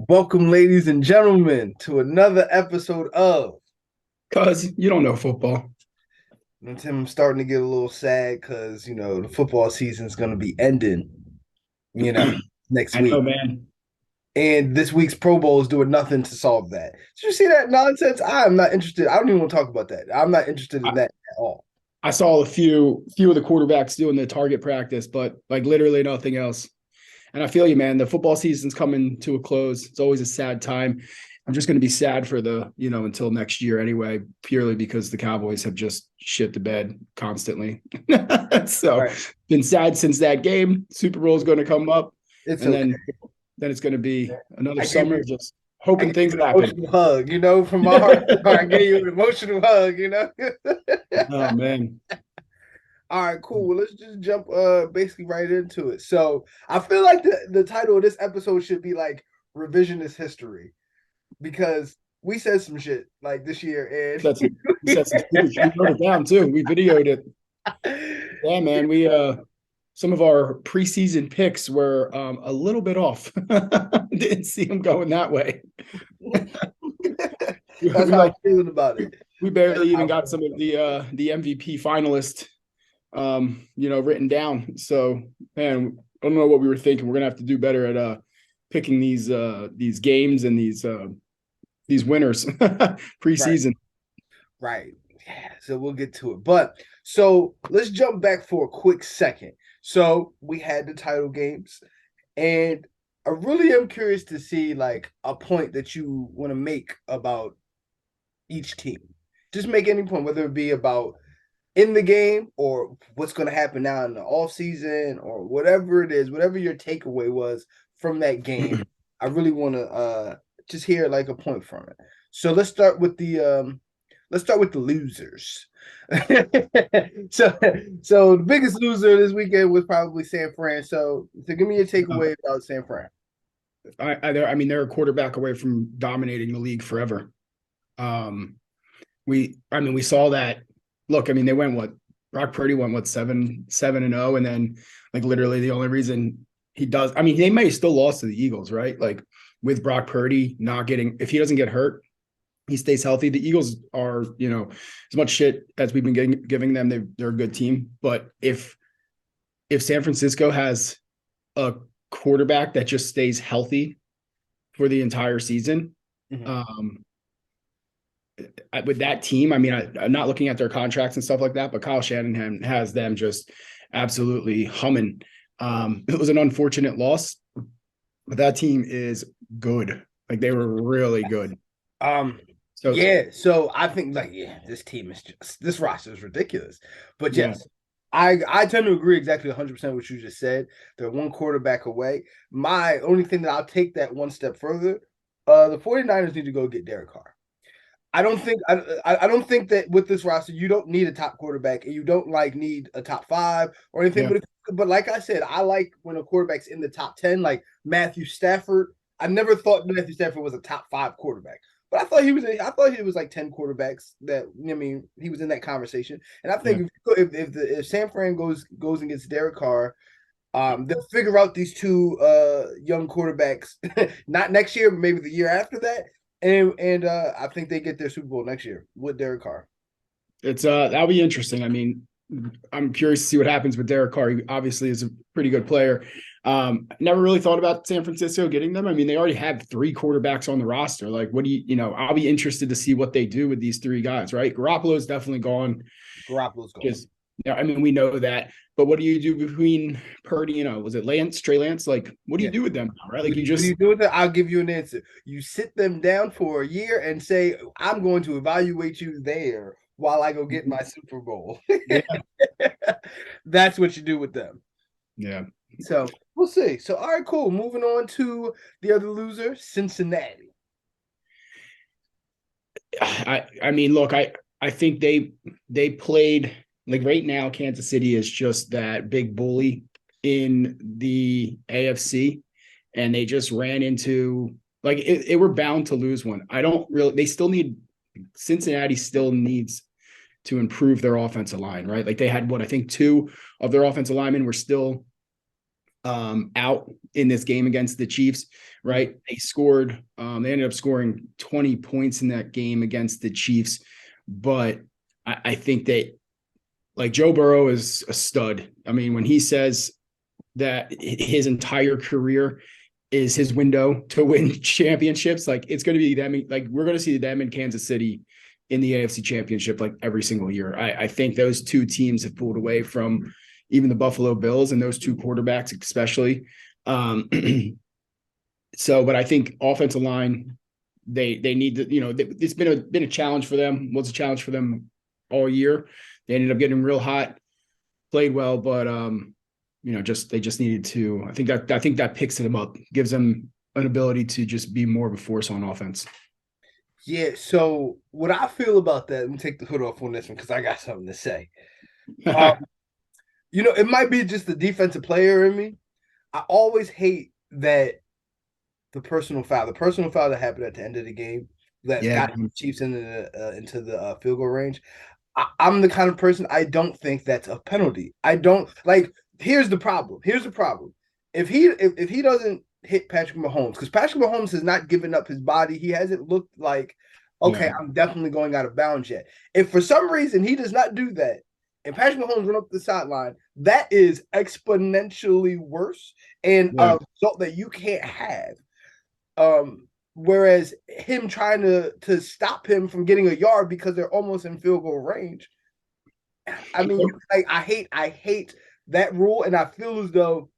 Welcome, ladies and gentlemen, to another episode of. Cause you don't know football. And Tim, I'm starting to get a little sad because the football season is going to be ending, you know, next I know, week, man. and this week's Pro Bowl is doing nothing to solve that. Did you see that nonsense? I'm not interested. I don't even want to talk about that. I'm not interested in I, that at all. I saw a few of the quarterbacks doing the target practice, but like literally nothing else. And I feel you, man. The football season's coming to a close. It's always a sad time. I'm just going to be sad for until next year anyway, purely because the Cowboys have just shit the bed constantly. So Right? been sad since that game. Super Bowl is going to come up, It's and okay. then it's going to be another I give summer you, just I hoping give you things an happen. emotional hug, from my heart. I give you an emotional hug. Oh man. All right, cool. Well, let's just jump basically right into it. So I feel like the title of this episode should be like revisionist history because we said some shit like this year That's we said some stupid shit. We wrote it down too. We videoed it. and Yeah, man. We some of our preseason picks were a little bit off. Didn't see them going that way. that's We how I'm like feeling about it. we That's barely how even I'm got feeling some of about the MVP finalists written down. So man, I don't know what we were thinking. We're gonna have to do better at picking these games and these winners it. Right, preseason. right. Yeah, so we'll get to it. But so let's jump back for a quick second. So we had the title games. And I really am curious to see like a point that you want to make about each team. Just make any point, whether it be about in the game or what's going to happen now in the off season or whatever it is, whatever your takeaway was from that game. I really want to just hear like a point from it. So let's start with the losers. so the biggest loser this weekend was probably San Fran. So give me your takeaway about San Fran. I mean, they're a quarterback away from dominating the league forever. Um, we saw that. Look, I mean, they went what? Brock Purdy went what 7-0, and then like literally the only reason he does. I mean, they may have still lost to the Eagles, right? Like with Brock Purdy not getting, if he doesn't get hurt, he stays healthy. The Eagles are, as much shit as we've been giving them, they're a good team. But if San Francisco has a quarterback that just stays healthy for the entire season, Mhm. um, with that team, I mean, I'm not looking at their contracts and stuff like that, but Kyle Shanahan has them just absolutely humming. It was an unfortunate loss, but that team is good. Like they were really good. Um, So yeah. So I think like this team is just this roster is ridiculous. But yeah, yes, I tend to agree exactly 100% what you just said. They're one quarterback away. My only thing that I'll take that one step further, the 49ers need to go get Derek Carr. I don't think that with this roster you don't need a top quarterback and you don't like need a top five or anything. yeah. But like I said, I like when a quarterback's in the top 10, like Matthew Stafford. I never thought Matthew Stafford was a top five quarterback, but I thought he was like 10 quarterbacks that I mean he was in that conversation. And I Yeah. think if San Fran goes and gets Derek Carr, they'll figure out these two young quarterbacks not next year, but maybe the year after that. And I think they get their Super Bowl next year with Derek Carr. It's that'll be interesting. I mean, I'm curious to see what happens with Derek Carr. He obviously is a pretty good player. Never really thought about San Francisco getting them. I mean, they already had three quarterbacks on the roster. Like, what do I'll be interested to see what they do with these three guys, right? Garoppolo's definitely gone. Garoppolo's gone. Just I mean, we know that. But what do you do between Purdy, was it Trey Lance? Like, what do you Yeah. do with them now, right? What Like do you you, what do, you just do with it? I'll give you an answer. You sit them down for a year and say, I'm going to evaluate you there while I go get my Super Bowl. yeah, That's what you do with them. yeah. So we'll see. So, all right, cool. Moving on to the other loser, Cincinnati. I mean, look, I think they played like right now. Kansas City is just that big bully in the AFC, and they just ran into like it were bound to lose one. I don't really. They still need Cincinnati still needs to improve their offensive line, right? Like they had what I think two of their offensive linemen were still out in this game against the Chiefs, right? They ended up scoring 20 points in that game against the Chiefs. But I think that like Joe Burrow is a stud. I mean, when he says that his entire career is his window to win championships, like it's going to be them. Like we're going to see them in Kansas City in the AFC Championship like every single year. I think those two teams have pulled away from even the Buffalo Bills and those two quarterbacks especially. But I think offensive line, they need to, it's been a challenge for them. Was a challenge for them all year. They ended up getting real hot, played well, but they just needed to. I think that picks them up, gives them an ability to just be more of a force on offense. Yeah. So what I feel about that, let me take the hood off on this one because I got something to say. It might be just the defensive player in me. I always hate that the personal foul that happened at the end of the game that got the Chiefs into the field goal range. I'm the kind of person, I don't think that's a penalty. I don't like. Here's the problem. If he doesn't hit Patrick Mahomes, because Patrick Mahomes has not given up his body, he hasn't looked like, okay, I'm definitely going out of bounds yet. If for some reason he does not do that, and Patrick Mahomes run up the sideline, that is exponentially worse and a result that you can't have. Whereas him trying to stop him from getting a yard because they're almost in field goal range. I mean, I hate that rule, and I feel as though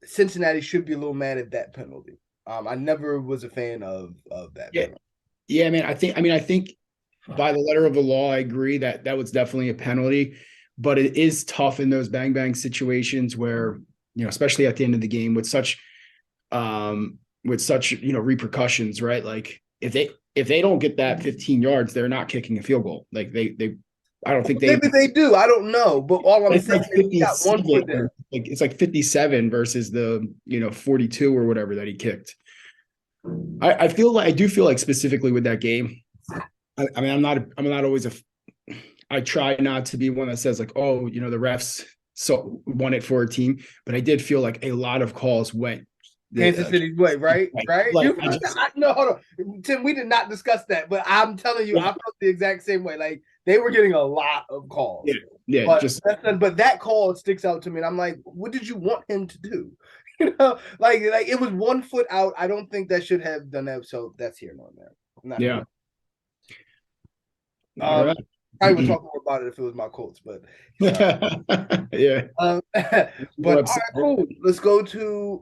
Cincinnati should be a little mad at that penalty. I never was a fan of that. Yeah, penalty. Yeah, man. I think by the letter of the law, I agree that was definitely a penalty, but it is tough in those bang bang situations where especially at the end of the game with such repercussions, right? Like if they don't get that 15 yards, they're not kicking a field goal. Like I don't think maybe they do. I don't know, but all I'm saying is he got one foot there. Like it's like 57 versus the 42 or whatever that he kicked. I do feel like specifically with that game. I mean, I'm not always I try not to be one that says like, oh, the refs won it for a team, but I did feel like a lot of calls went Kansas City's way, right? Like, no, hold on, Tim. We did not discuss that, but I'm telling you, I felt the exact same way. Like they were getting a lot of calls. Yeah. But that call sticks out to me, and I'm like, what did you want him to do? Like it was 1 foot out. I don't think that should have done that. So that's here, no man. Yeah. I would talk more about it if it was my Colts, but yeah. But all right, cool. Let's go to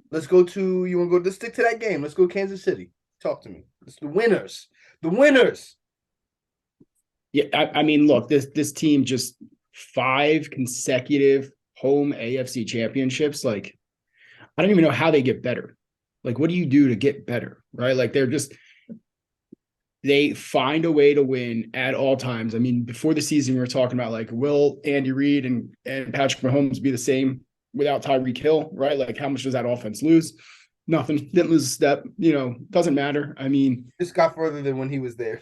you want to go? Let's stick to that game. Let's go Kansas City. Talk to me. It's the winners. The winners. Yeah, I mean, look, this team just 5 consecutive home AFC championships. Like, I don't even know how they get better. Like, what do you do to get better? Right? Like they find a way to win at all times. I mean, before the season, we were talking about like, will Andy Reid and Patrick Mahomes be the same without Tyreek Hill, right? Like, how much does that offense lose? Nothing. Didn't lose a step. Doesn't matter. I mean, just got further than when he was there.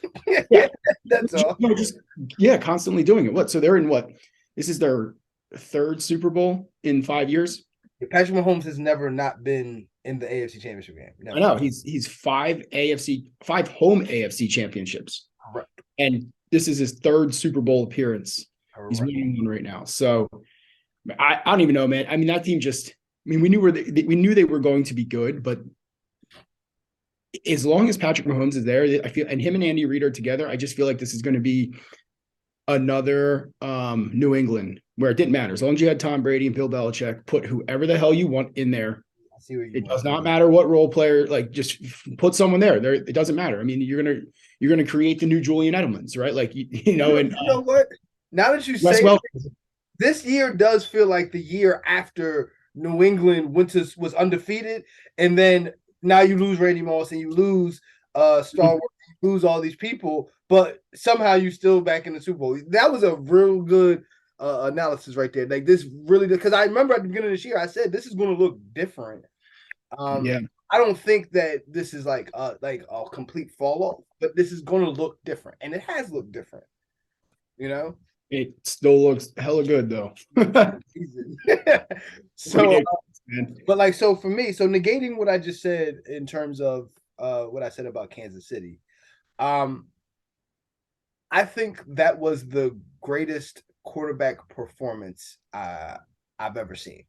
Yeah, that's all. Constantly doing it. What? So they're in what? This is their 3rd Super Bowl in 5 years. Patrick Mahomes has never not been in the AFC Championship game. Never. I know he's 5 home AFC championships, right? And this is his 3rd Super Bowl appearance. Correct. He's winning one right now. So I don't even know, man. I mean, that team just. I mean, we knew they were going to be good, but as long as Patrick Mahomes is there, I feel, and him and Andy Reid are together, I just feel like this is going to be another New England where it didn't matter. As long as you had Tom Brady and Bill Belichick, put whoever the hell you want in there. It does not matter what role player, like just put someone there. It doesn't matter. I mean, you're gonna create the new Julian Edelmans, right? Like and you know what? Now that you say this year does feel like the year after New England was undefeated, and then now you lose Randy Moss and you lose Star Wars, you lose all these people, but somehow you still back in the Super Bowl. That was a real good analysis right there. Like this really, because I remember at the beginning of this year I said this is going to look different. I don't think that this is like a complete fall off, but this is going to look different, and it has looked different. It still looks hella good though. season. So, Man. but like, so for me, so negating what I just said in terms of what I said about Kansas City, um, I think that was the greatest quarterback performance I've ever seen.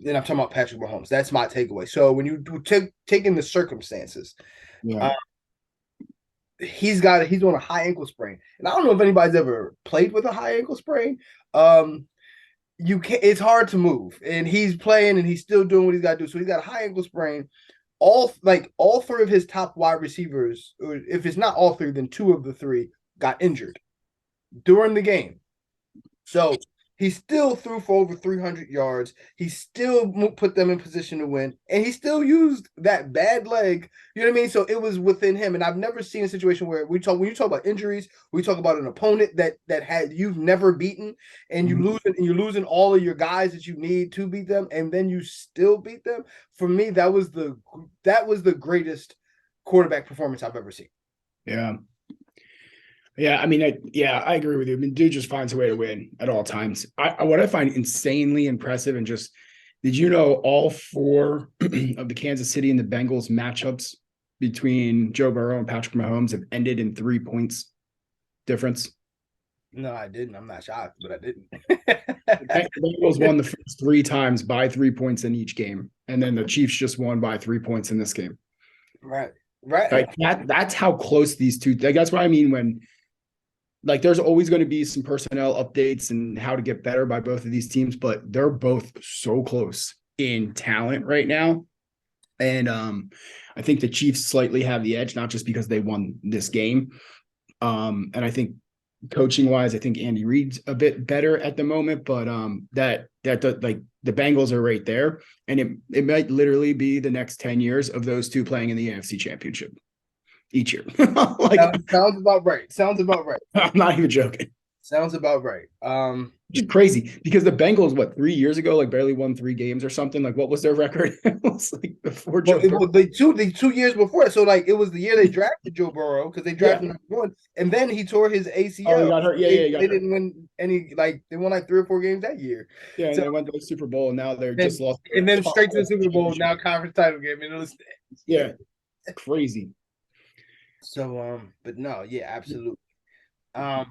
And I'm talking about Patrick Mahomes. That's my takeaway. So when you take in the circumstances, Yeah. uh, he's on a high ankle sprain, and I don't know if anybody's ever played with a high ankle sprain. Um, you can It's hard to move, and he's playing and he's still doing what he's got to do. So he's got a high ankle sprain. All three of his top wide receivers, or if it's not all three, then two of the three got injured during the game. So he still threw for over 300 yards. He still put them in position to win, and he still used that bad leg. You know what I mean? So it was within him. And I've never seen a situation where when you talk about injuries, we talk about an opponent that had you've never beaten, and you're losing all of your guys that you need to beat them, and then you still beat them. For me, that was the greatest quarterback performance I've ever seen. Yeah. Yeah, I mean, I agree with you. I mean, dude just finds a way to win at all times. What I find insanely impressive, and just, did you know all four of the Kansas City and the Bengals matchups between Joe Burrow and Patrick Mahomes have ended in 3 points difference? No, I didn't. I'm not shocked, but I didn't. The Bengals won the first 3 times by 3 points in each game, and then the Chiefs just won by 3 points in this game. Right. Right. Like that's how close these two. Like, that's what I mean when, like, there's always going to be some personnel updates and how to get better by both of these teams, but they're both so close in talent right now. And I think the Chiefs slightly have the edge, not just because they won this game. And I think coaching wise, I think Andy Reid's a bit better at the moment, but like the Bengals are right there. And it might literally be the next 10 years of those two playing in the NFC Championship each year. Like, sounds about right. Sounds about right. I'm not even joking. Sounds about right. Just crazy, because the Bengals, 3 years ago, like, barely won 3 games or something. Like, what was their record? It was like before Joe Burrow. The 2 years before. So like it was the year they drafted Joe Burrow, because they drafted him one, and then he tore his ACL. Oh, he got hurt. Yeah, they got hurt. didn't win any. Like, they won like 3 or 4 games that year. Yeah, and so, they went to the Super Bowl, and now they're just lost. And then straight to the Super Bowl, now conference title game. And it was crazy. So but no, yeah, absolutely. All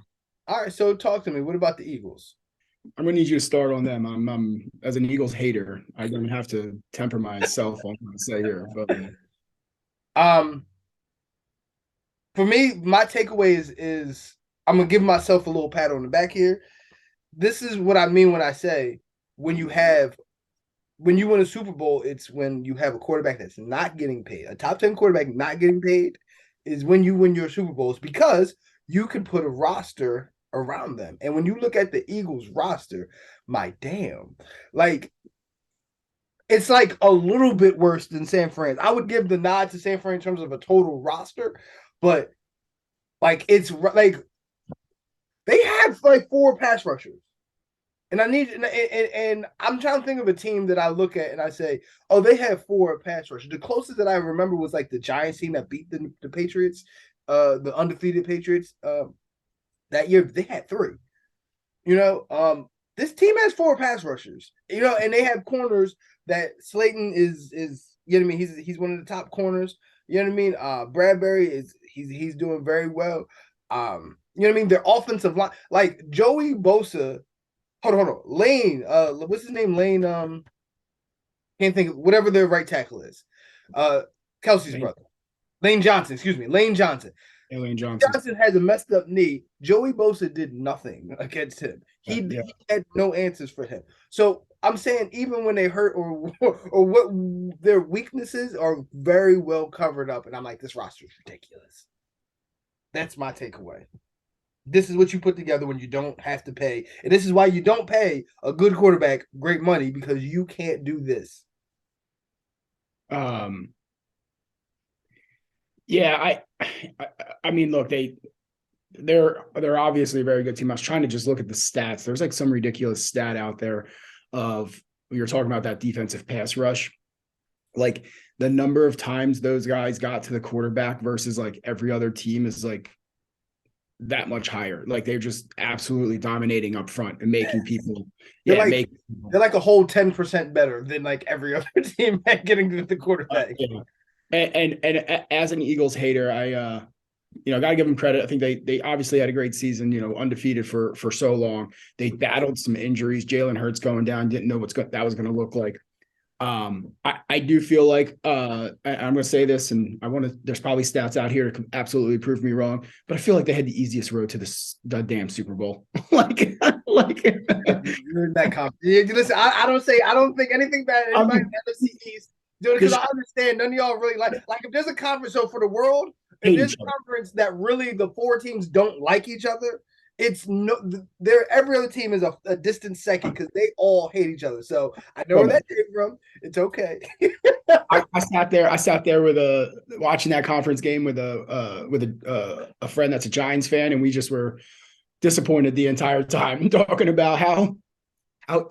right, so talk to me. What about the Eagles? I'm gonna need you to start on them. I'm as an Eagles hater, I'm gonna have to temper myself on what I say here. But for me, my takeaway is I'm gonna give myself a little pat on the back here. This is what I mean when I say when you win a Super Bowl, it's when you have a quarterback that's not getting paid. A top 10 quarterback not getting paid is when you win your Super Bowls, because you can put a roster around them. And when you look at the Eagles roster, my damn, like, it's like a little bit worse than San Fran. I would give the nod to San Fran in terms of a total roster, but like, it's like they have like 4 pass rushers. And I'm trying to think of a team that I look at and I say, oh, they have 4 pass rushers. The closest that I remember was like the Giants team that beat the Patriots, the undefeated Patriots. That year they had 3. This team has 4 pass rushers. And they have corners that Slayton is. You know what I mean? He's one of the top corners. You know what I mean? Bradbury he's doing very well. You know what I mean? Their offensive line, like Joey Bosa. Hold on. Lane, what's his name? Lane, can't think of whatever their right tackle is. Kelsey's brother. Lane Johnson, excuse me. Lane Johnson. Lane Johnson has a messed up knee. Joey Bosa did nothing against him. He had no answers for him. So I'm saying, even when they hurt or what their weaknesses are very well covered up, and I'm like, this roster is ridiculous. That's my takeaway. This is what you put together when you don't have to pay. And this is why you don't pay a good quarterback great money, because you can't do this. Yeah, I mean, look, they're obviously a very good team. I was trying to just look at the stats. There's like some ridiculous stat out there of, you're talking about that defensive pass rush, like the number of times those guys got to the quarterback versus like every other team is like that much higher. Like they're just absolutely dominating up front and making people, They're yeah, like they're like a whole 10% better than like every other team at getting to the quarterback. yeah. And as an Eagles hater, I gotta give them credit. I think they obviously had a great season, undefeated for so long. They battled some injuries. Jalen Hurts going down, didn't know that was going to look like. I do feel like I'm going to say this, and there's probably stats out here to absolutely prove me wrong, but I feel like they had the easiest road to the damn Super Bowl. like You're in that confidence. Listen, I don't think anything bad anybody in the NFC East. Because I understand none of y'all really like if there's a conference, so for the world, if there's a conference that really the four teams don't like each other, it's every other team is a distant second because they all hate each other. So I know where that came from. It's okay. I sat there with watching that conference game with a friend that's a Giants fan, and we just were disappointed the entire time, talking about how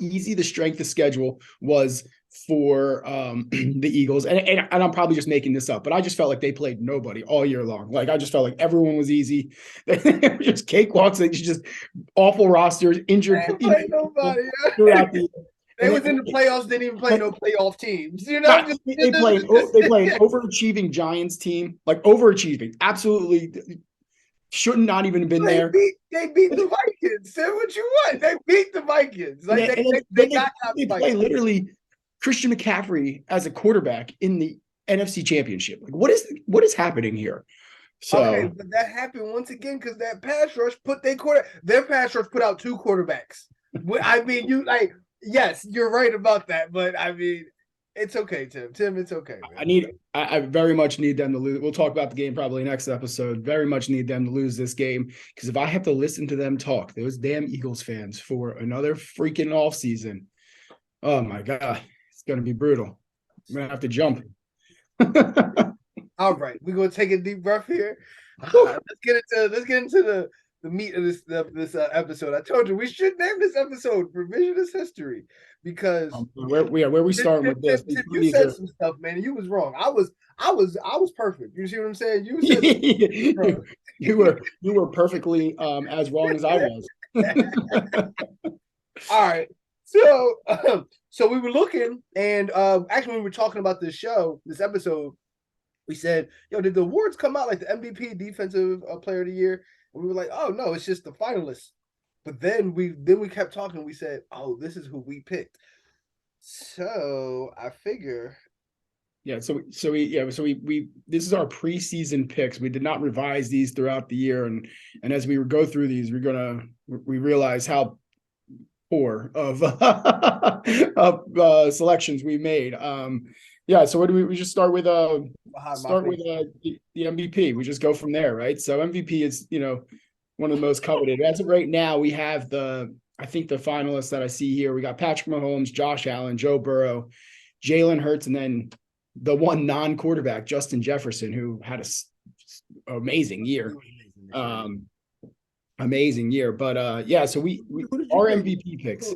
easy the strength of schedule was for the Eagles. And I'm probably just making this up, but I just felt like they played nobody all year long. Like I just felt like everyone was easy. They were just cakewalks, like just awful rosters, injured nobody throughout the They was in the playoffs, didn't even play no playoff teams. They play an overachieving Giants team, like overachieving, absolutely should not even have been there. They beat the Vikings. Say what you want. They beat the Vikings. Like they play literally Christian McCaffrey as a quarterback in the NFC Championship. Like what is happening here? So okay, but that happened once again because that pass rush their pass rush put out two quarterbacks. I mean, yes, you're right about that, but I mean, it's okay, Tim. Tim, it's okay. Man. I very much need them to lose. We'll talk about the game probably next episode. Very much need them to lose this game because if I have to listen to them talk, those damn Eagles fans, for another freaking offseason, oh my God, it's going to be brutal. I'm going to have to jump. All right, we're going to take a deep breath here. Let's get into the meat of this episode. I told you we should name this episode Revisionist History because where we starting with this? You said some stuff, man. And you was wrong. I was perfect. You see what I'm saying? You were perfectly as wrong as I was. All right. So we were looking, and actually, when we were talking about this episode, we said, "Yo, did the awards come out like the MVP, Defensive Player of the Year?" And we were like, "Oh no, it's just the finalists." But then we kept talking. We said, "Oh, this is who we picked." So I figure. Yeah. So we this is our preseason picks. We did not revise these throughout the year, and as we go through these, we realize how poor of selections we made. Yeah, so what do we just start with the MVP. We just go from there, right? So MVP is, one of the most coveted. As of right now, we have I think the finalists that I see here, we got Patrick Mahomes, Josh Allen, Joe Burrow, Jalen Hurts, and then the one non-quarterback, Justin Jefferson, who had an amazing year. Amazing year. But yeah, so our MVP picks.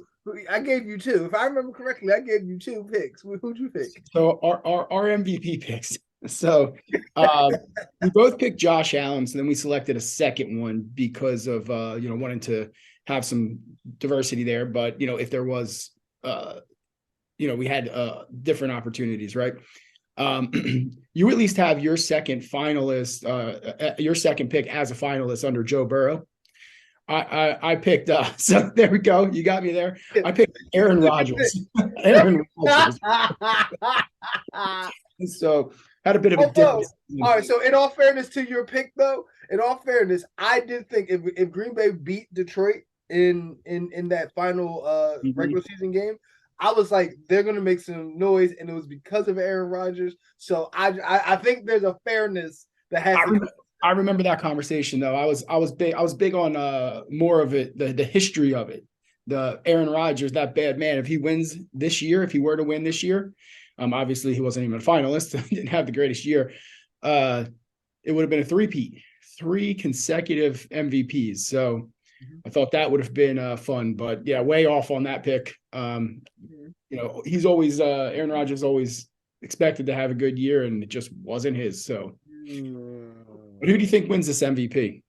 I gave you two. If I remember correctly, I gave you two picks. Who'd you pick? So our MVP picks. So we both picked Josh Allen. So then we selected a second one because of wanting to have some diversity there. But if there was we had different opportunities, right? You at least have your second finalist, your second pick as a finalist under Joe Burrow. I picked so there we go. You got me there. I picked Aaron Rodgers. So had a bit of a difference. All right. So in all fairness to your pick, though, I did think if Green Bay beat Detroit in that final regular season game, I was like, they're gonna make some noise, and it was because of Aaron Rodgers. So I think there's a fairness that has to. I remember that conversation though. I was big on more of it, the history of it. The Aaron Rodgers, that bad man. If he wins this year, if he were to win this year, obviously he wasn't even a finalist, didn't have the greatest year. It would have been a three-peat, 3 consecutive MVPs. So I thought that would have been fun, but yeah, way off on that pick. He's always Aaron Rodgers always expected to have a good year, and it just wasn't his. So. But who do you think wins this MVP?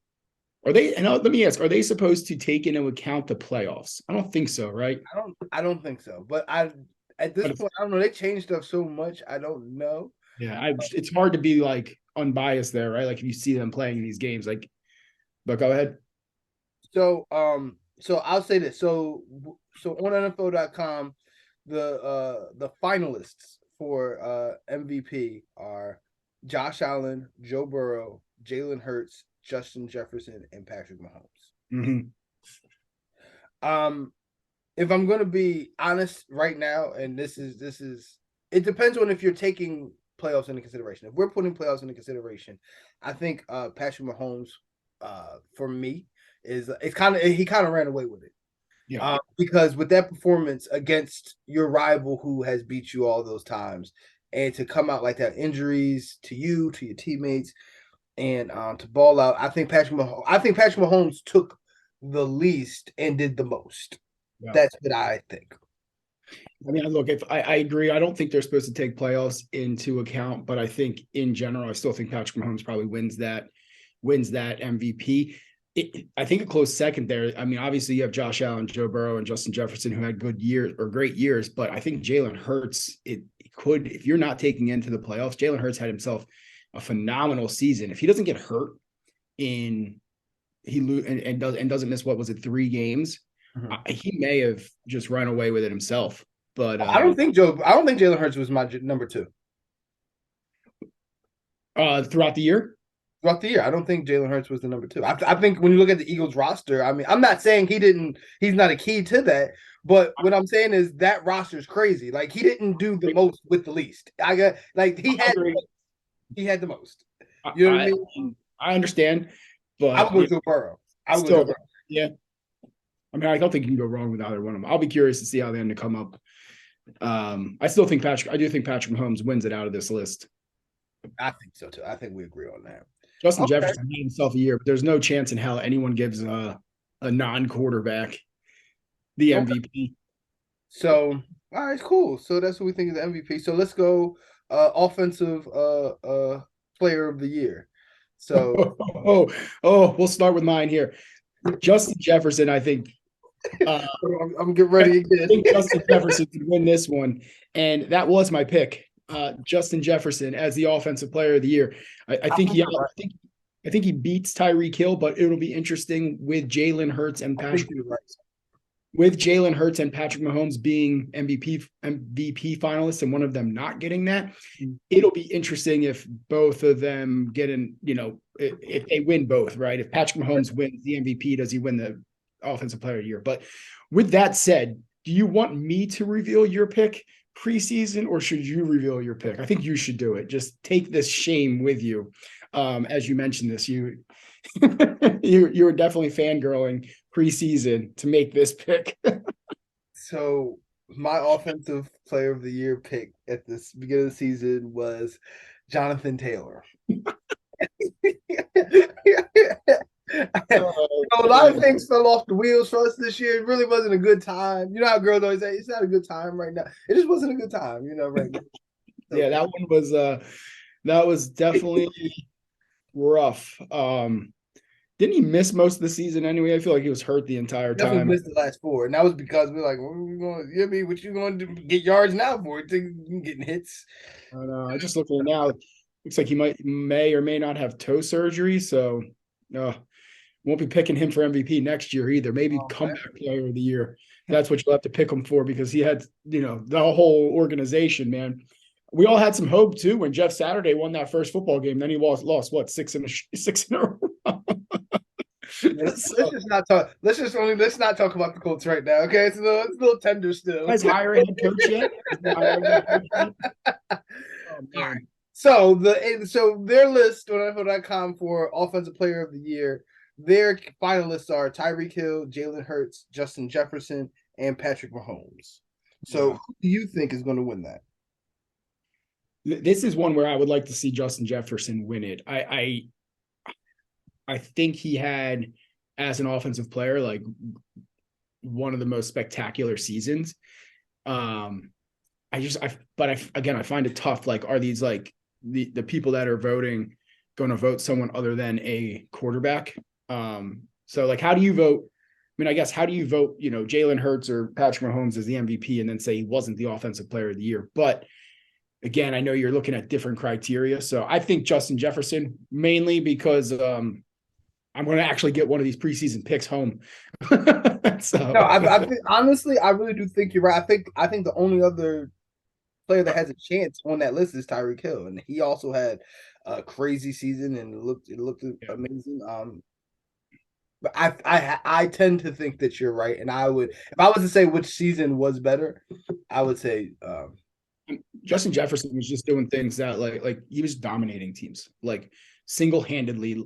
Are they? And let me ask: are they supposed to take into account the playoffs? I don't think so, right? I don't think so. But at this But point, I don't know. They changed stuff so much. I don't know. yeah, it's hard to be like unbiased there, right? Like if you see them playing these games, like, but go ahead. So I'll say this. So on NFL.com, the finalists for MVP are Josh Allen, Joe Burrow, Jalen Hurts, Justin Jefferson, and Patrick Mahomes. Mm-hmm. Um, if I'm gonna be honest right now, and this is it depends on if you're taking playoffs into consideration. If we're putting playoffs into consideration, I think Patrick Mahomes, for me, is it's kind of he kind of ran away with it. Yeah. Because with that performance against your rival who has beat you all those times, and to come out like that, injuries to you, to your teammates, and to ball out, I think Patrick Mahomes took the least and did the most. Yeah. That's what I think. I mean, look, if I agree, I don't think they're supposed to take playoffs into account, but I think in general, I still think Patrick Mahomes probably wins that MVP. I think a close second there. I mean, obviously you have Josh Allen, Joe Burrow, and Justin Jefferson who had good years or great years, but I think Jalen Hurts, it could, if you're not taking into the playoffs, Jalen Hurts had himself a phenomenal season. If he doesn't get hurt and doesn't miss, what was it, 3 games, he may have just run away with it himself. But I don't think Jalen Hurts was my number two throughout the year. throughout the year. I don't think Jalen Hurts was the number two. I think when you look at the Eagles roster, I mean, I'm not saying he's not a key to that, but what I'm saying is that roster is crazy. Like he didn't do the most with the least. I got like he had the most. You know what I mean? I understand, but I would go to Burrow. Yeah. I mean, I don't think you can go wrong with either one of them. I'll be curious to see how they end to come up. I do think Patrick Mahomes wins it out of this list. I think so too. I think we agree on that. Justin Jefferson made himself a year, but there's no chance in hell anyone gives a non-quarterback the MVP. So, all right, cool. So that's what we think of the MVP. So let's go offensive player of the year. So we'll start with mine here. Justin Jefferson, I think. I'm getting ready again. I think Justin Jefferson could win this one, and that was my pick. Justin Jefferson as the offensive player of the year. I think he beats Tyreek Hill, but it'll be interesting with Jalen Hurts and Patrick Mahomes being MVP finalists and one of them not getting that. It'll be interesting if both of them get in, if they win both, right? If Patrick Mahomes wins the MVP, does he win the offensive player of the year? But with that said, do you want me to reveal your pick preseason, or should you reveal your pick? I think you should do it. Just take this shame with you. As you mentioned this, you were definitely fangirling preseason to make this pick. So my offensive player of the year pick at this beginning of the season was Jonathan Taylor. A lot of things fell off the wheels for us this year. It really wasn't a good time. You know how girls always say it's not a good time right now. It just wasn't a good time, right now. So, yeah, that was definitely rough. Didn't he miss most of the season anyway? I feel like he was hurt the entire time. Definitely missed the last 4, and that was because we're like, what are we going? What you going to get yards now for? Getting hits. I know. I just looked at it now. Looks like he may or may not have toe surgery, so won't be picking him for MVP next year either. Maybe comeback player of the year. That's what you'll have to pick him for, because he had, the whole organization, man. We all had some hope too when Jeff Saturday won that first football game. Then he lost what, 6 in a row. Let's not talk about the Colts right now. Okay, it's a little tender still. Guys hiring a coach yet? All right. So their list on NFL.com for offensive player of the year, their finalists are Tyreek Hill, Jalen Hurts, Justin Jefferson, and Patrick Mahomes. So who do you think is going to win that? This is one where I would like to see Justin Jefferson win it. I think he had, as an offensive player, like one of the most spectacular seasons. I find it tough. Like, are these like the people that are voting going to vote someone other than a quarterback? So like, how do you vote? I mean, I guess how do you vote, Jalen Hurts or Patrick Mahomes as the MVP and then say he wasn't the offensive player of the year? But again, I know you're looking at different criteria. So I think Justin Jefferson, mainly because I'm going to actually get one of these preseason picks home. No, So I think honestly, I really do think you're right. I think the only other player that has a chance on that list is Tyreek Hill, and he also had a crazy season and it looked amazing. But I tend to think that you're right, and I would if I was to say which season was better, I would say Justin Jefferson was just doing things that like he was dominating teams, like single-handedly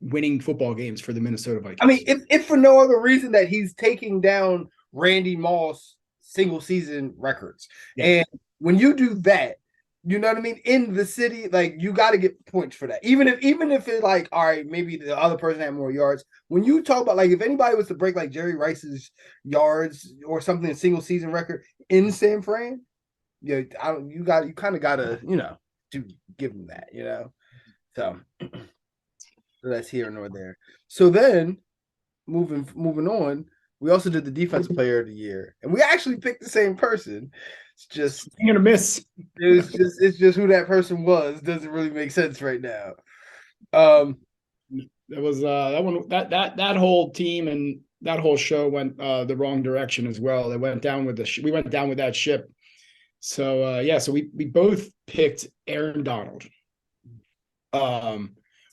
winning football games for the Minnesota Vikings. I mean, if for no other reason that he's taking down Randy Moss single season records, Yeah. and when you do that, you know what I mean, in the city, like you got to get points for that. Even if it's like, all right, maybe the other person had more yards. When you talk about like if anybody was to break like Jerry Rice's yards or something, a single season record in San Fran, you kind of gotta to give him that, So that's here nor there. So then moving on, we also did the defensive player of the year, and we actually picked the same person. It's just You're gonna miss. it's just who that person was doesn't really make sense right now. It was that one that whole team and that whole show went the wrong direction as well. They went down with we went down with that ship. So so we both picked Aaron Donald.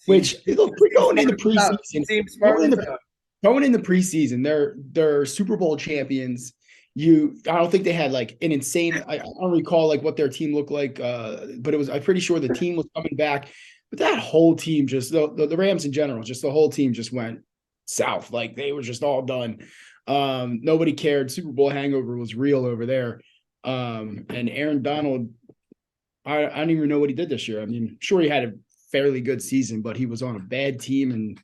Which look, we're going into preseason. Going in the preseason, they're Super Bowl champions. I don't think they had like an insane. I don't recall like what their team looked like, but I'm pretty sure the team was coming back. But that whole team, just the Rams in general, just the whole team just went south. Like they were just all done. Nobody cared. Super Bowl hangover was real over there. And Aaron Donald, I don't even know what he did this year. I mean, sure he had a fairly good season, but he was on a bad team and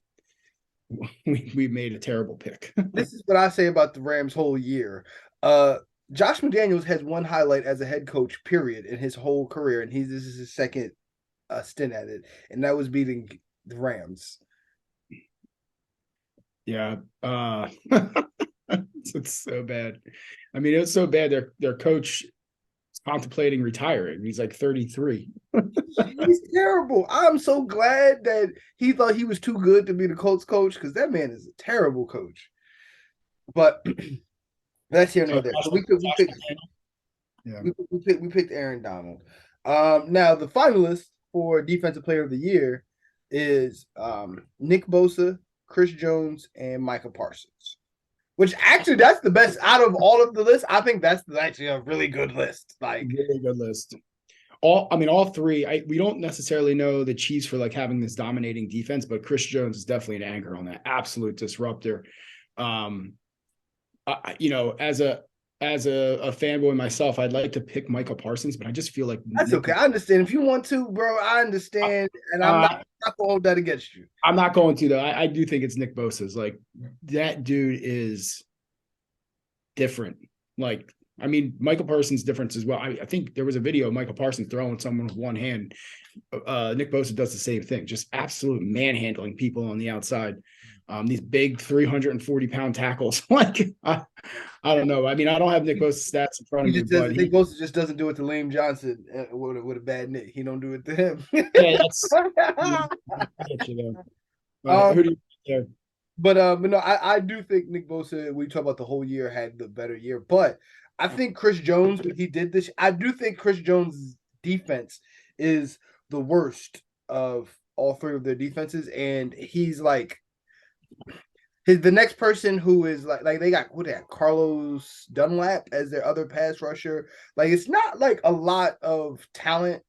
we made a terrible pick. This is what I say about the Rams' whole year. Josh McDaniels has one highlight as a head coach, period, in his whole career, and this is his second stint at it, and that was beating the Rams. Yeah, it's so bad. I mean, it was so bad. Their coach is contemplating retiring. He's like 33. He's terrible. I'm so glad that he thought he was too good to be the Colts coach because that man is a terrible coach. But that's here nor there. So we picked Aaron Donald. Now the finalist for Defensive Player of the Year is Nick Bosa, Chris Jones, and Micah Parsons. Which actually that's the best out of all of the lists. I think that's actually a really good list. Like really good list. All three. We don't necessarily know the Chiefs for like having this dominating defense, but Chris Jones is definitely an anchor on that. Absolute disruptor. As a fanboy myself, I'd like to pick Michael Parsons, but I just feel like that's okay. I understand if you want to, bro. I understand, and I'm not going to hold that against you. I'm not going to though. I do think it's Nick Bosa's. Like that dude is different. Like I mean, Michael Parsons' difference as well. I think there was a video of Michael Parsons throwing someone with one hand. Nick Bosa does the same thing, just absolute manhandling people on the outside. These big 340-pound tackles. Like, I don't know. I mean, I don't have Nick Bosa's stats in front of me. But Nick Bosa just doesn't do it to Lane Johnson with a bad nick. He don't do it to him. Yeah, that's. Who do you think? But no, I do think Nick Bosa, we talk about the whole year, had the better year. But I think Chris Jones, when he did this, I do think Chris Jones' defense is the worst of all three of their defenses. And he's like the next person who is like they got Carlos Dunlap as their other pass rusher. Like it's not like a lot of talent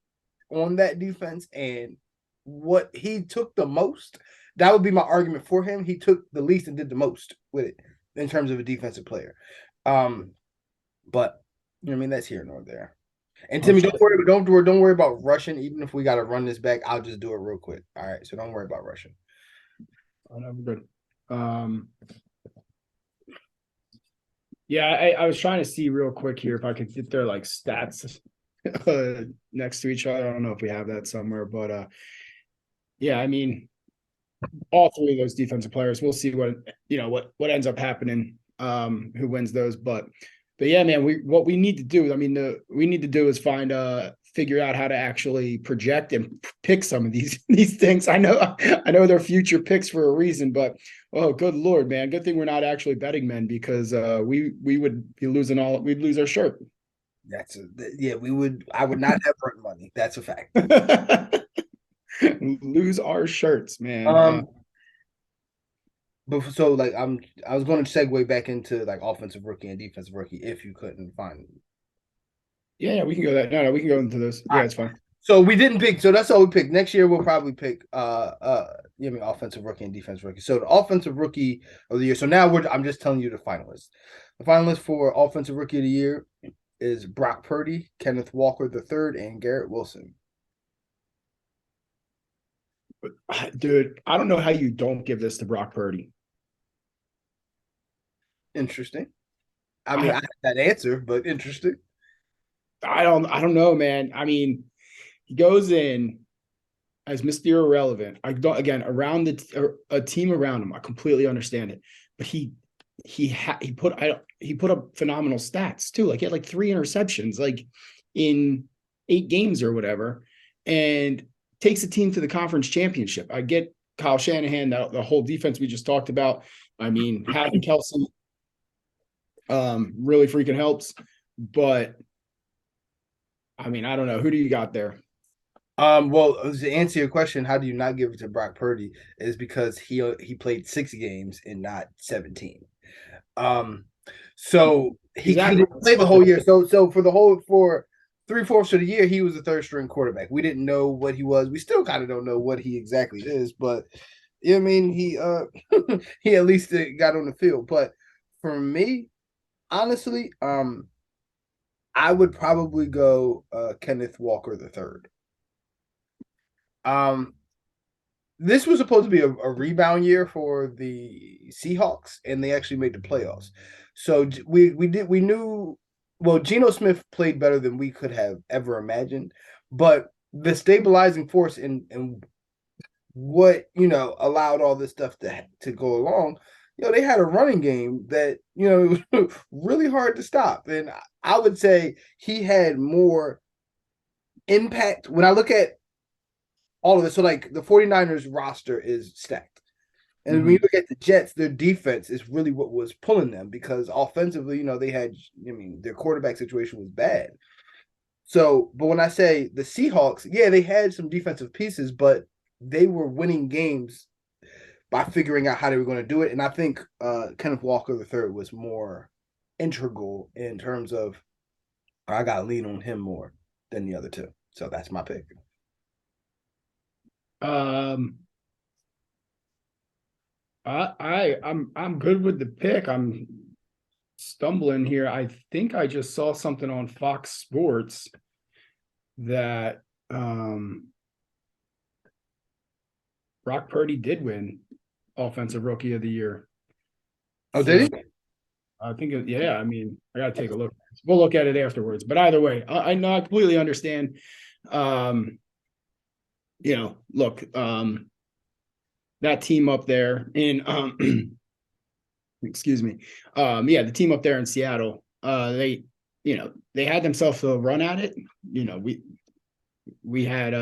on that defense. And what he took the most, that would be my argument for him. He took the least and did the most with it in terms of a defensive player. But I mean that's here nor there. And Timmy, don't worry about rushing. Even if we got to run this back, I'll just do it real quick. All right, so don't worry about rushing. Oh, no, we're good. Yeah, I was trying to see real quick here if I could get their like stats next to each other. I don't know if we have that somewhere, but yeah, I mean, all three of those defensive players. We'll see what ends up happening, who wins those. But yeah, man, what we need to do, I mean, we need to do is figure out how to actually project and pick some of these things. I know they're future picks for a reason, but oh, good Lord, man, good thing we're not actually betting men, because we would be we'd lose our shirt. We would. I would not have burnt money. That's a fact. Lose our shirts, man. But so like I was going to segue back into like offensive rookie and defensive rookie if you couldn't find them. Yeah, we can go that. No, we can go into this. Yeah, it's fine. So we didn't pick. So that's all we picked. Next year we'll probably pick offensive rookie and defensive rookie. So the offensive rookie of the year. So now I'm just telling you the finalists. The finalists for offensive rookie of the year is Brock Purdy, Kenneth Walker III, and Garrett Wilson. Dude, I don't know how you don't give this to Brock Purdy. Interesting. I mean, I have that answer, but interesting. I don't know, man. I mean, he goes in as Mr. Irrelevant. I don't, again, around a team around him. I completely understand it, but he put up phenomenal stats too. Like he had like 3 interceptions, like in 8 games or whatever, and takes the team to the conference championship. I get Kyle Shanahan, the whole defense we just talked about. I mean, having Kelsey really freaking helps, but I mean, I don't know. Who do you got there? Well, to answer your question, how do you not give it to Brock Purdy is because he played 6 games and not 17. So he didn't play the whole year. So for 3/4 of the year, he was a third string quarterback. We didn't know what he was. We still kind of don't know what he exactly is, but I mean, he he at least got on the field. But for me, honestly, I would probably go Kenneth Walker III. This was supposed to be a rebound year for the Seahawks, and they actually made the playoffs. So we knew. Well, Geno Smith played better than we could have ever imagined, but the stabilizing force and what allowed all this stuff to go along. They had a running game that it was really hard to stop, and I would say he had more impact when I look at all of this. So like the 49ers roster is stacked. And when you look at the Jets, their defense is really what was pulling them, because offensively, they had, their quarterback situation was bad. So, but when I say the Seahawks, yeah, they had some defensive pieces, but they were winning games by figuring out how they were going to do it. And I think Kenneth Walker III was more integral in terms of I got to lean on him more than the other two. So that's my pick. I'm good with the pick. I'm stumbling here. I think I just saw something on Fox Sports that Brock Purdy did win Offensive Rookie of the Year. Oh, did he? I think, yeah. I mean, I got to take a look. We'll look at it afterwards. But either way, I know I completely understand. Look, that team up there in excuse me. The team up there in Seattle, they had themselves a run at it. We had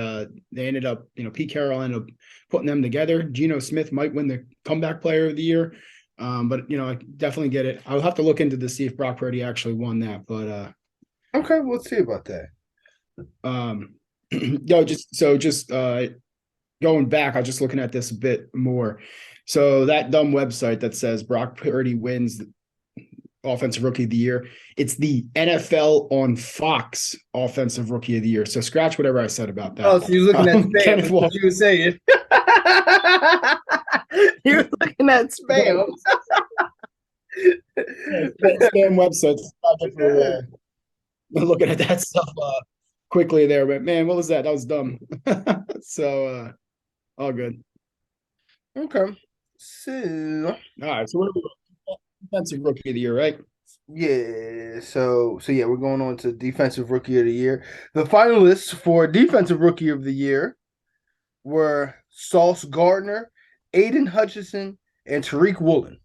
they ended up, Pete Carroll ended up putting them together. Geno Smith might win the comeback player of the year. But I definitely get it. I'll have to look into to see if Brock Purdy actually won that. But okay, we'll see about that. Going back, I was just looking at this a bit more. So that dumb website that says Brock Purdy wins Offensive Rookie of the Year, it's the NFL on Fox Offensive Rookie of the Year. So scratch whatever I said about that. Oh, so you're looking at spam. What you were saying. You're looking at spam. Spam websites. Looking at that stuff quickly there, but man, what was that? That was dumb. So all good. Okay. So all right. So what are we Defensive Rookie of the Year, right? Yeah. So yeah, we're going on to Defensive Rookie of the Year. The finalists for Defensive Rookie of the Year were Sauce Gardner Aiden Hutchinson, and Tariq Woolen.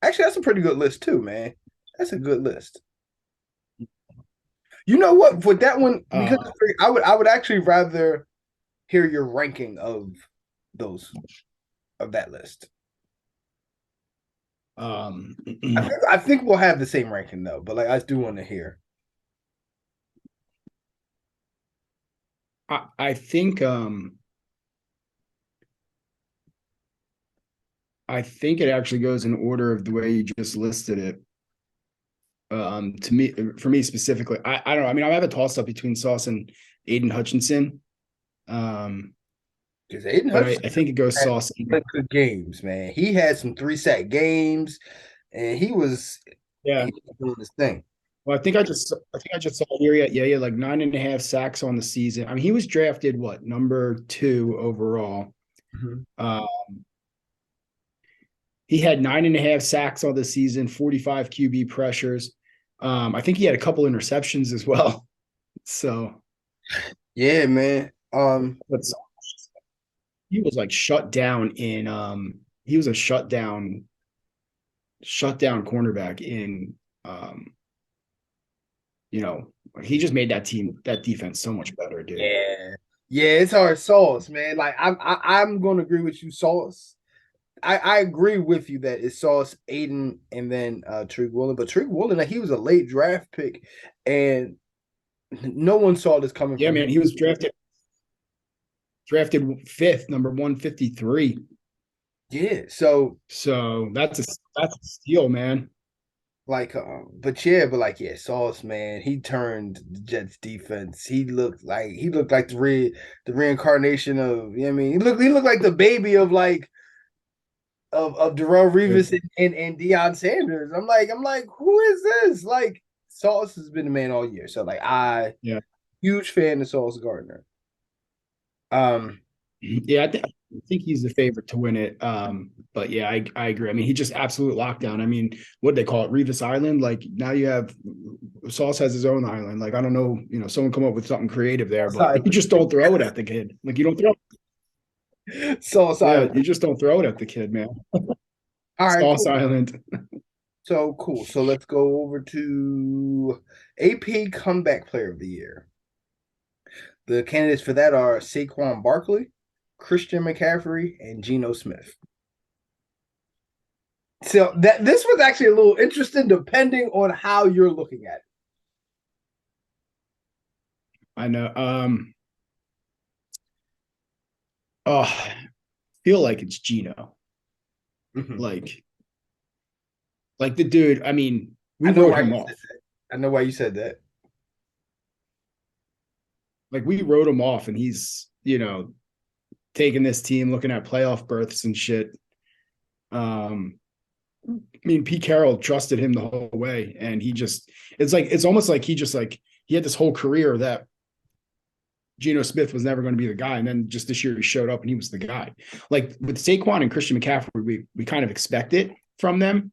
Actually, that's a pretty good list too, man. That's a good list. You know what? For that one, because Uh, I would actually rather hear your ranking of those of that list. um, I think we'll have the same ranking though, but like I do want to hear. I think I think it actually goes in order of the way you just listed it. To me, for me specifically, I don't know. I mean, I have a toss up between Sauce and Aiden Hutchinson. Um, Because Aiden but Hutchinson I think it goes had Sauce. some good games, man. He had some 3-sack games, and Yeah. he was doing his thing. Well, I think I just saw here. Yeah, yeah, like 9.5 sacks on the season. I mean, he was drafted what, number 2 overall. Mhm. Uh, he had 9.5 sacks on the season, 45 QB pressures. I think he had a couple interceptions as well. So, Yeah, man. but he was like shut down in he was a shutdown cornerback in um you know, he just made that defense so much better, dude. Yeah, yeah, it's hard Sauce, man. Like I'm gonna agree with you, Sauce. I agree with you that it's Sauce, Aiden, and then Tariq Woolen. But Tariq Woolen, like, he was a late draft pick, and no one saw this coming Yeah, from him. man, he was drafted fifth, number 153. Yeah, so So that's a steal, man. like, but Sauce, man, he turned the Jets defense. He looked like the reincarnation of, you know what I mean, he looked like the baby of like of Darrell Revis and Deion Sanders. I'm like, who is this? Like, Sauce has been the man all year. So like, Yeah. huge fan of Sauce Gardner. Um, Yeah, I think he's the favorite to win it. But yeah, I agree. I mean, he just absolute lockdown. I mean, what do they call it? Revis Island. Like now you have Sauce has his own island. Like I don't know, someone come up with something creative there, but you just don't throw it at the kid. Like you don't throw. Sauce Yeah, Island. you just don't throw it at the kid, man. All right, Sauce cool. Island. So cool. So let's go over to AP Comeback Player of the Year. The candidates for that are Saquon Barkley, Christian McCaffrey, and Geno Smith. So that this was actually a little interesting, depending on how you're looking at I know. Oh, I feel like it's Gino. it. Mhm. Like the dude. I mean, I we know wrote why him you said off. that. I know why you said that. Like we wrote him off, and he's taking this team, looking at playoff berths and shit. I mean, Pete Carroll trusted him the whole way, and it's almost like he had this whole career that Geno Smith was never going to be the guy, and then just this year he showed up and he was the guy. Like with Saquon and Christian McCaffrey, we kind of expect it from them,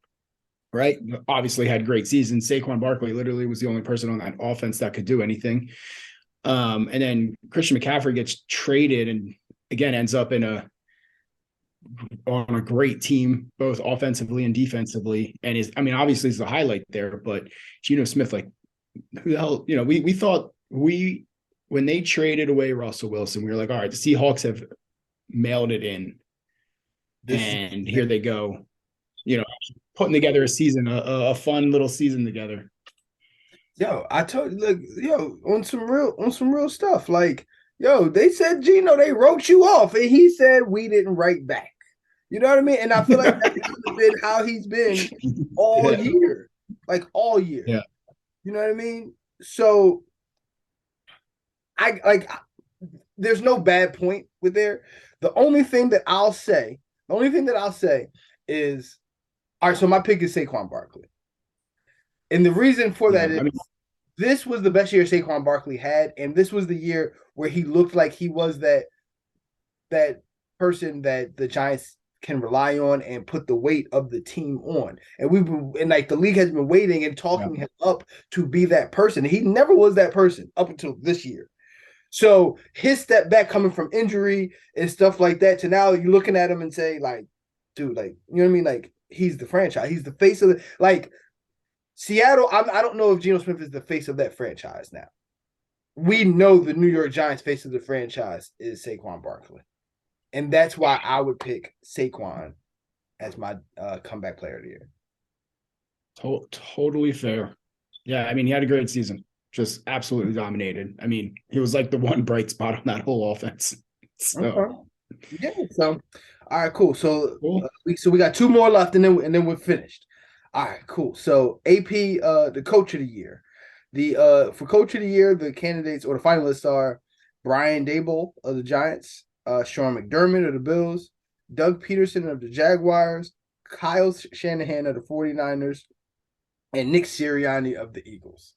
right? Obviously had great seasons. Saquon Barkley literally was the only person on that offense that could do anything. And then Christian McCaffrey gets traded and again ends up on a great team, both offensively and defensively. And obviously is the highlight there, but Geno Smith, like who the hell, we thought when they traded away Russell Wilson, we were like, all right, the Seahawks have mailed it in. This And here they go, putting together a season, a fun little season together. Yo, I told you, look, yo, on some real stuff. Like, yo, they said Gino, they wrote you off, and he said we didn't write back. You know what I mean? And I feel like that's kind of been how he's been all Yeah. year, like all year. Yeah. You know what I mean? So I like there's no bad point with there. The only thing that I'll say is, all right, so my pick is Saquon Barkley. And the reason for Yeah. that is this was the best year Saquon Barkley had, and this was the year where he looked like he was that person that the Giants can rely on and put the weight of the team on. And like the league has been waiting and talking him up to be that person. He never was that person up until this year. So his step back coming from injury and stuff like that to now you're looking at him and say, like, dude, like, you know what I mean? Like, he's the franchise. He's the face of the, like, Seattle. I don't know if Geno Smith is the face of that franchise now. We know the New York Giants face of the franchise is Saquon Barkley. And that's why I would pick Saquon as my comeback player of the year. Totally fair. Yeah, I mean, he had a great season. Just absolutely dominated. I mean, he was like the one bright spot on that whole offense. So, okay. Yeah. So, all right, cool. So, cool. we got two more left, and then we're finished. All right, cool. So, AP, the coach of the year. The for coach of the year, the candidates or the finalists are Brian Daboll of the Giants, Sean McDermott of the Bills, Doug Peterson of the Jaguars, Kyle Shanahan of the 49ers, and Nick Sirianni of the Eagles.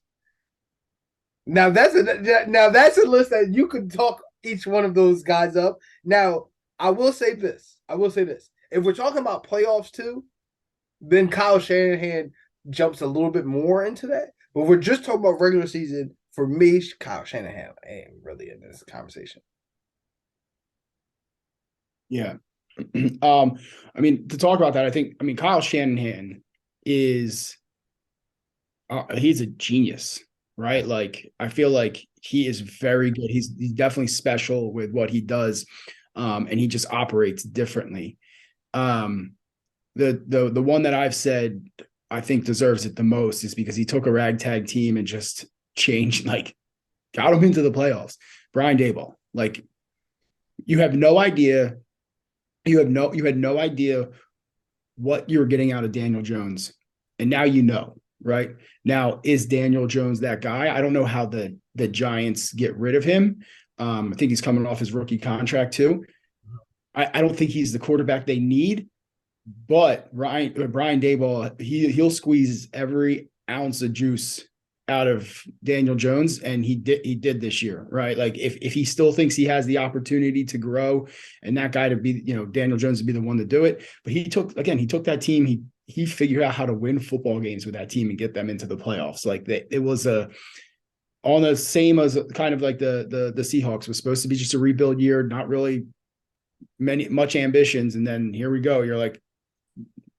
Now that's a list that you could talk each one of those guys up. Now, I will say this. If we're talking about playoffs too, then Kyle Shanahan jumps a little bit more into that. But we're just talking about regular season. For me, Kyle Shanahan ain't really in this conversation. Yeah. I mean, to talk about that, I mean, Kyle Shanahan is he's a genius, right? Like, I feel like he is very good. He's definitely special with what he does. And he just operates differently. The one that I've said I think deserves it the most is because he took a ragtag team and just changed, like, got him into the playoffs. Brian Daboll, like, you had no idea what you were getting out of Daniel Jones, and now you know, right? Now, is Daniel Jones that guy? I don't know how the Giants get rid of him. I think he's coming off his rookie contract too. I don't think he's the quarterback they need. But Brian Daboll, he'll squeeze every ounce of juice out of Daniel Jones, and he did this year, right? Like, if he still thinks he has the opportunity to grow and that guy to be, Daniel Jones to be the one to do it. But he took that team, he figured out how to win football games with that team and get them into the playoffs. Like, it was on the same as kind of like the Seahawks was supposed to be just a rebuild year, not really much ambitions, and then here we go. You're like,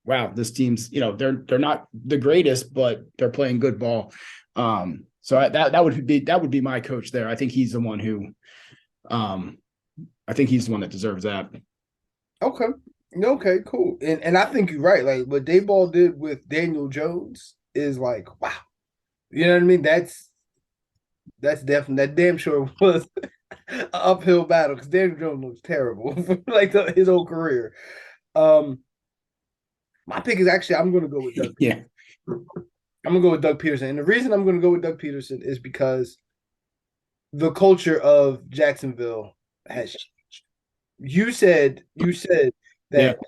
wow, this team's, they're not the greatest, but they're playing good ball. So that would be my coach there. I think he's the one who, I think he's the one that deserves that. Okay, cool. And I think you're right. Like, what Daboll did with Daniel Jones is like, wow. You know what I mean? That's definitely, that damn sure was an uphill battle because Daniel Jones looks terrible like his whole career. My pick is actually, I'm going to go with Doug. Yeah. I'm going to go with Doug Peterson. And the reason I'm going to go with Doug Peterson is because the culture of Jacksonville has changed. You said that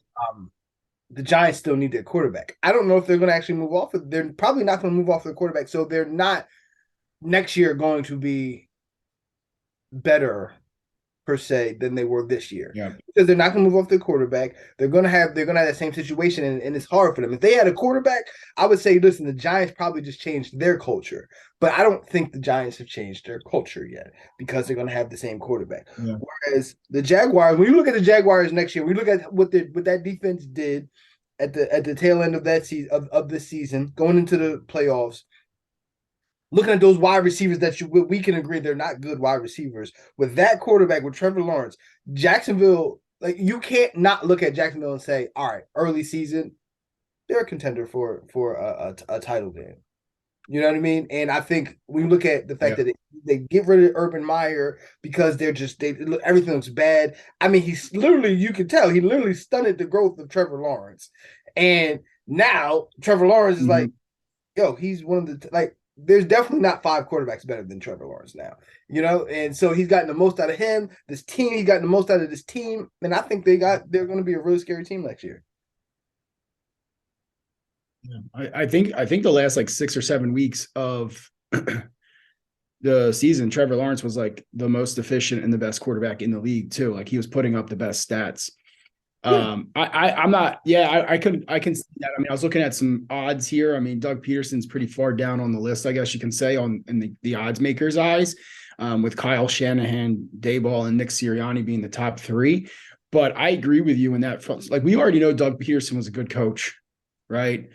the Giants still need their quarterback. I don't know if they're going to actually move off. They're probably not going to move off their quarterback. So they're not next year going to be better per se than they were this year. Yeah. Because they're not going to move off their quarterback. They're going to have that same situation, and it's hard for them. If they had a quarterback, I would say, listen, the Giants probably just changed their culture. But I don't think the Giants have changed their culture yet because they're going to have the same quarterback. Yeah. Whereas the Jaguars, when you look at the Jaguars next year, we look at what that defense did at the tail end of that season of this season, going into the playoffs. Looking at those wide receivers that we can agree they're not good wide receivers. With that quarterback, with Trevor Lawrence, Jacksonville, like, you can't not look at Jacksonville and say, all right, early season, they're a contender for a title game. You know what I mean? And I think we look at the fact that they get rid of Urban Meyer because everything looks bad. I mean, you can tell he literally stunted the growth of Trevor Lawrence. And now Trevor Lawrence is like, yo, he's one of the, there's definitely not 5 quarterbacks better than Trevor Lawrence now, and so he's gotten the most out of him. This team, he's gotten the most out of this team, and I think they're going to be a really scary team next year. Yeah, I think the last 6 or 7 weeks of the season, Trevor Lawrence was like the most efficient and the best quarterback in the league too. Like, he was putting up the best stats. I can see that. I mean, I was looking at some odds here. I mean, Doug Peterson's pretty far down on the list, I guess you can say, in the odds makers' eyes. with Kyle Shanahan, Daboll, and Nick Sirianni being the top three. But I agree with you in that front. Like, we already know Doug Peterson was a good coach, right?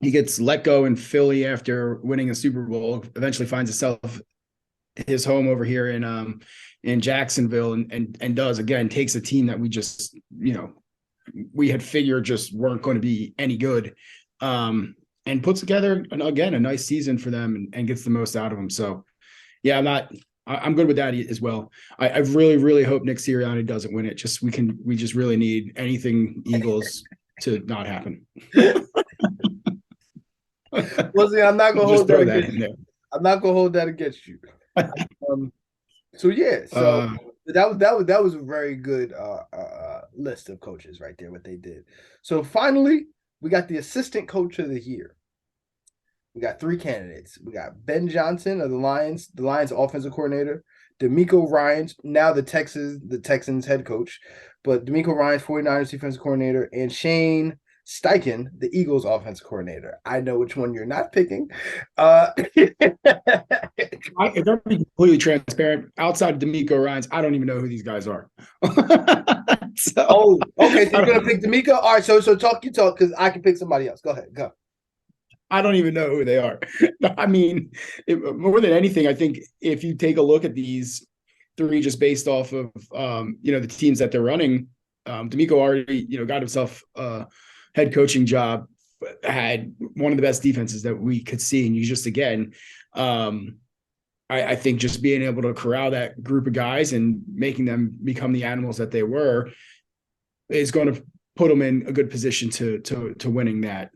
He gets let go in Philly after winning a Super Bowl, eventually finds his home over here in Jacksonville, and does, again, takes a team that we just, we had figured just weren't going to be any good, and puts together, again, a nice season for them and gets the most out of them. So yeah, I'm good with that as well. I really, really hope Nick Sirianni doesn't win it. We just really need anything Eagles to not happen. Well, see, I'm not gonna hold that against you. I'm not gonna hold that against you. So yeah, that was a very good list of coaches right there, what they did. So finally, we got the assistant coach of the year. We got 3 candidates. We got Ben Johnson of the Lions offensive coordinator, DeMeco Ryans, now the Texans head coach, but DeMeco Ryans, 49ers defensive coordinator, and Shane Steichen, the Eagles offensive coordinator. I know which one you're not picking. If I'm being completely transparent, outside of DeMeco Ryans, I don't even know who these guys are. Okay, so you're gonna pick DeMeco? All right, so talk because I can pick somebody else. Go ahead, go. I don't even know who they are. I mean, more than anything, I think if you take a look at these 3 just based off of the teams that they're running, DeMeco already got himself a head coaching job, had one of the best defenses that we could see, and you just, again, I think just being able to corral that group of guys and making them become the animals that they were is going to put them in a good position to winning that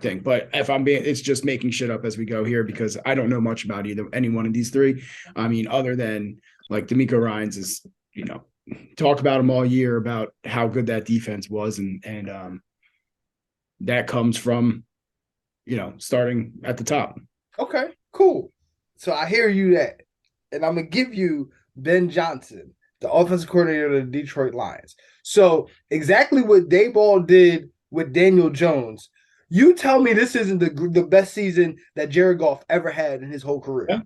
thing. But if I'm being, it's just making shit up as we go here, because I don't know much about any one of these 3. I mean, other than like DeMeco Ryans is, talked about him all year about how good that defense was. And that comes from, starting at the top. Okay, cool. So I hear you that, and I'm going to give you Ben Johnson, the offensive coordinator of the Detroit Lions. So exactly what Daboll did with Daniel Jones, you tell me this isn't the best season that Jared Goff ever had in his whole career. Yeah.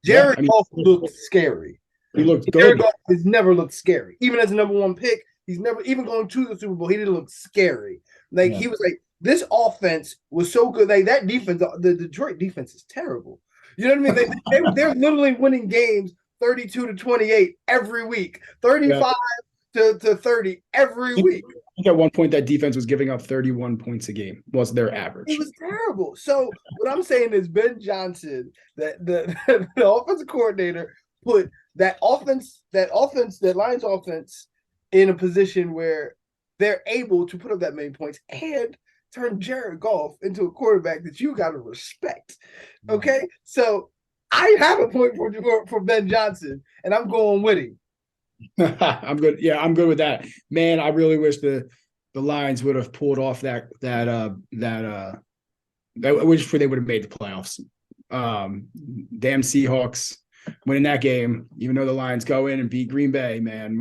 Jared Goff looked scary. He looked good. Jared Goff has never looked scary. Even as a number 1 pick, he's never, even going to the Super Bowl, he didn't look scary. Like, he was like, this offense was so good. Like, that defense, the Detroit defense is terrible. You know what I mean? They're literally winning games 32-28 every week, 35 to 30 every week. I think at one point that defense was giving up 31 points a game was their average. It was terrible. So what I'm saying is Ben Johnson, the offensive coordinator, put that Lions offense in a position where they're able to put up that many points and turn Jared Goff into a quarterback that you got to respect. Okay? So I have a point for Ben Johnson, and I'm going with him. I'm good. Yeah, I'm good with that. Man, I really wish the Lions would have pulled off that I wish they would have made the playoffs. Damn Seahawks winning that game, even though the Lions go in and beat Green Bay, man.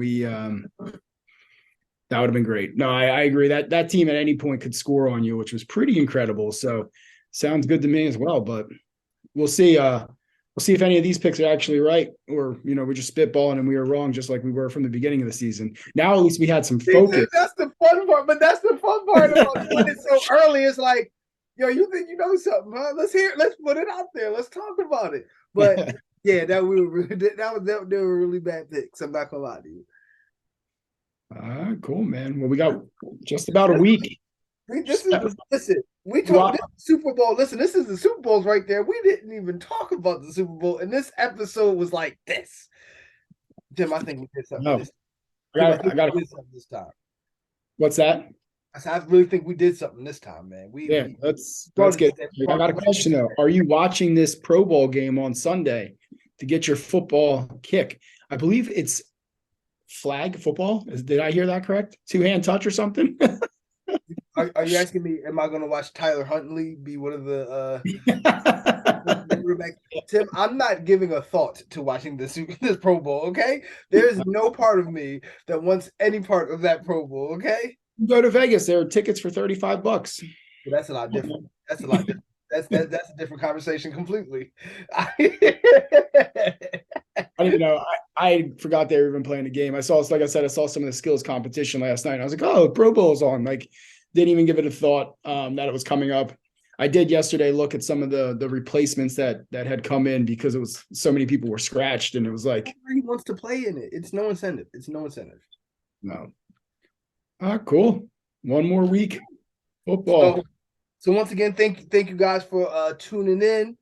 That would have been great. No, I agree that team at any point could score on you, which was pretty incredible. So sounds good to me as well, but we'll see. We'll see if any of these picks are actually right, or we're just spitballing and we were wrong, just like we were from the beginning of the season. Now at least we had some focus. That's the fun part. But that's the fun part about doing it so early. It's like, yo, you think you know something, huh? Let's put it out there. Let's talk about it. But yeah, they were really bad picks. I'm not gonna lie to you. Cool, man. Well, we got just about a week. Listen, we talked Super Bowl. Listen, this is the Super Bowls right there. We didn't even talk about the Super Bowl, and this episode was like this. Jim, I think we did something. No. I got this time. What's that? I really think we did something this time, man. Let's get. I got a question though. Are you watching this Pro Bowl game on Sunday to get your football kick? I believe it's flag football. Did I hear that correct? 2-hand touch or something? Are you asking me, am I going to watch Tyler Huntley be one of the Tim, I'm not giving a thought to watching this Pro Bowl, okay? There's no part of me that wants any part of that Pro Bowl, okay? Go to Vegas. There are tickets for $35. Well, that's a lot different. That's a lot different. That's a different conversation completely. I didn't know. I forgot they were even playing the game. I saw, like I said, I saw some of the skills competition last night. I was like, oh, Pro Bowl's on. Like, didn't even give it a thought that it was coming up. I did yesterday look at some of the replacements that had come in because it was so many people were scratched, and it was like, He wants to play in it. It's no incentive. It's no incentive. no. Cool. One more week. So, Football. so once again, thank you guys for tuning in.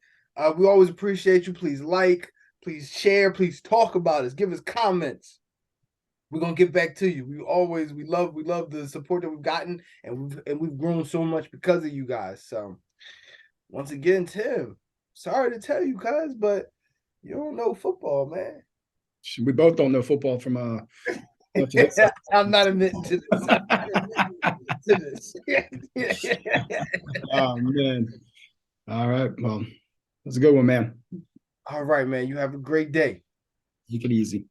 We always appreciate you. Please like, please share, please talk about us. Give us comments. We're gonna get back to you. We love the support that we've gotten, and we've grown so much because of you guys. So once again, Tim, sorry to tell you guys, but you don't know football, man. We both don't know football from I'm not admitting to this. I'm not admitting to this. Oh man. All right. Well, that's a good one, man. All right, man. You have a great day. Take it easy.